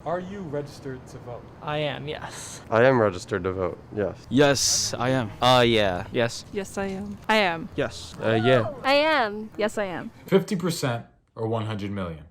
Are you registered to vote? I am, yes. I am registered to vote, yes. Yes, I am. Yeah. Yes. Yes, I am. I am. Yes. Yeah. I am. Yes, I am. 50% or 100 million.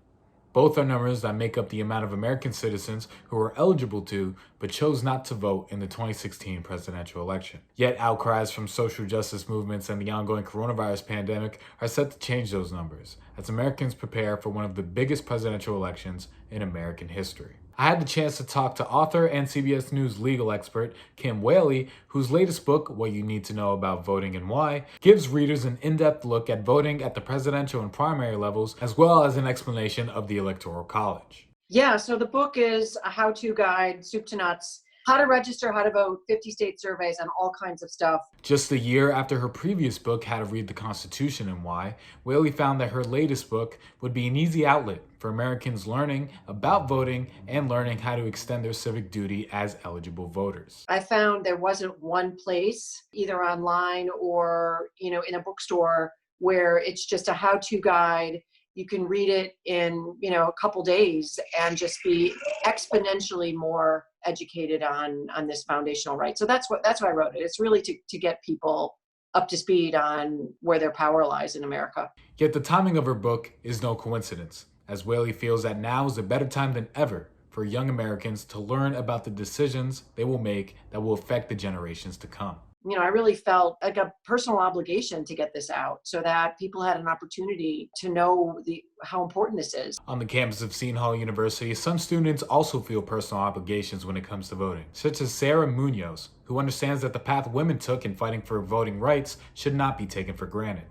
Both are numbers that make up the amount of American citizens who were eligible to but chose not to vote in the 2016 presidential election. Yet outcries from social justice movements and the ongoing coronavirus pandemic are set to change those numbers as Americans prepare for one of the biggest presidential elections in American history. I had the chance to talk to author and CBS News legal expert Kim Wehle, whose latest book, What You Need to Know About Voting and Why, gives readers an in-depth look at voting at the presidential and primary levels, as well as an explanation of the Electoral College. Yeah, so the book is a how-to guide, soup to nuts, how to register, how to vote, 50 state surveys, and all kinds of stuff. Just a year after her previous book, How to Read the Constitution and Why, Wehle found that her latest book would be an easy outlet for Americans learning about voting and learning how to extend their civic duty as eligible voters. I found there wasn't one place, either online or, in a bookstore, where it's just a how-to guide. You can read it in, a couple days and just be exponentially more educated on this foundational right. So that's why I wrote it. It's really to get people up to speed on where their power lies in America. Yet the timing of her book is no coincidence, as Wehle feels that now is a better time than ever for young Americans to learn about the decisions they will make that will affect the generations to come. I really felt like a personal obligation to get this out so that people had an opportunity to know how important this is. On the campus of Seton Hall University, some students also feel personal obligations when it comes to voting, such as Sarah Munoz, who understands that the path women took in fighting for voting rights should not be taken for granted.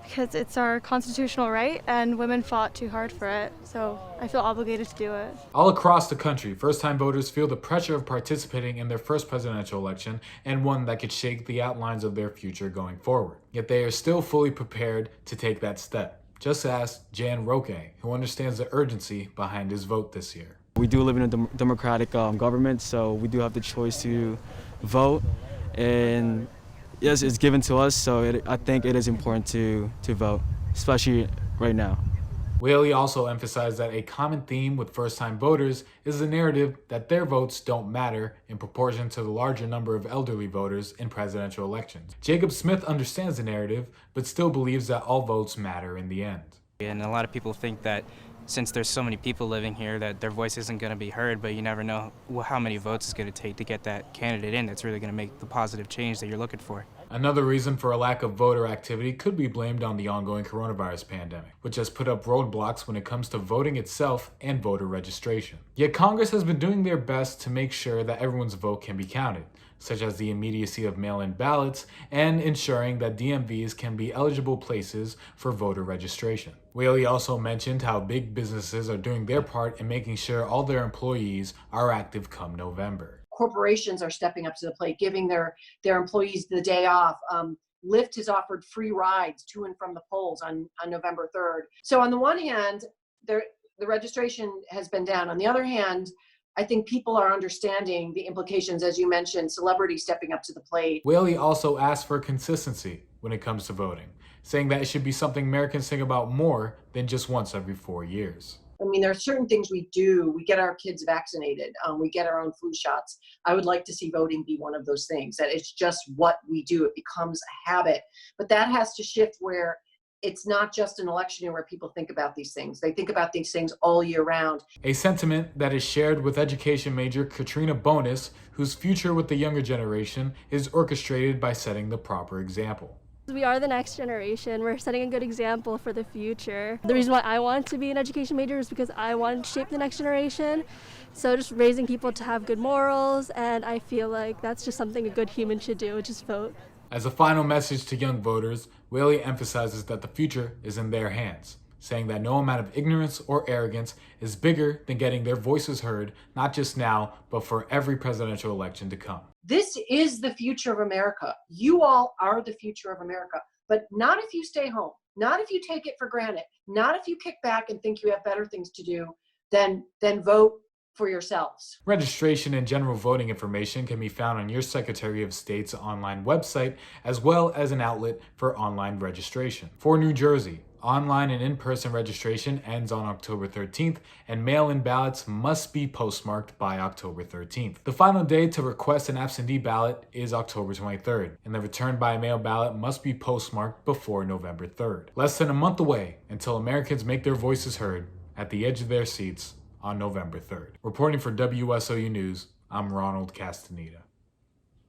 Because it's our constitutional right and women fought too hard for it, so I feel obligated to do it. All across the country, first-time voters feel the pressure of participating in their first presidential election and one that could shake the outlines of their future going forward. Yet they are still fully prepared to take that step. Just ask Jan Roque, who understands the urgency behind his vote this year. We do live in a democratic government, so we do have the choice to vote. And yes, it's given to us, so I think it is important to vote, especially right now. Wehle also emphasized that a common theme with first-time voters is the narrative that their votes don't matter in proportion to the larger number of elderly voters in presidential elections. Jacob Smith understands the narrative, but still believes that all votes matter in the end. And a lot of people think that since there's so many people living here that their voice isn't going to be heard, but you never know how many votes it's going to take to get that candidate in that's really going to make the positive change that you're looking for. Another reason for a lack of voter activity could be blamed on the ongoing coronavirus pandemic, which has put up roadblocks when it comes to voting itself and voter registration. Yet Congress has been doing their best to make sure that everyone's vote can be counted, such as the immediacy of mail-in ballots and ensuring that DMVs can be eligible places for voter registration. Wehle also mentioned how big businesses are doing their part in making sure all their employees are active come November. Corporations are stepping up to the plate, giving their employees the day off. Lyft has offered free rides to and from the polls on November 3rd. So on the one hand, the registration has been down. On the other hand, I think people are understanding the implications, as you mentioned, celebrities stepping up to the plate. Wehle also asked for consistency when it comes to voting, saying that it should be something Americans think about more than just once every 4 years. I mean, there are certain things we do. We get our kids vaccinated. We get our own flu shots. I would like to see voting be one of those things, that it's just what we do. It becomes a habit. But that has to shift where it's not just an election year where people think about these things. They think about these things all year round. A sentiment that is shared with education major Katrina Bonus, whose future with the younger generation is orchestrated by setting the proper example. We are the next generation. We're setting a good example for the future. The reason why I want to be an education major is because I want to shape the next generation. So just raising people to have good morals, and I feel like that's just something a good human should do, just vote. As a final message to young voters, Wehle emphasizes that the future is in their hands, saying that no amount of ignorance or arrogance is bigger than getting their voices heard, not just now, but for every presidential election to come. This is the future of America. You all are the future of America, but not if you stay home, not if you take it for granted, not if you kick back and think you have better things to do, then vote for yourselves. Registration and general voting information can be found on your Secretary of State's online website, as well as an outlet for online registration. For New Jersey, Online and in-person registration ends on October 13th, and mail-in ballots must be postmarked by October 13th. The final day to request an absentee ballot is October 23rd, and the return by mail ballot must be postmarked before November 3rd. Less than a month away until Americans make their voices heard at the edge of their seats on November 3rd. Reporting for WSOU News, I'm Ronald Castaneda.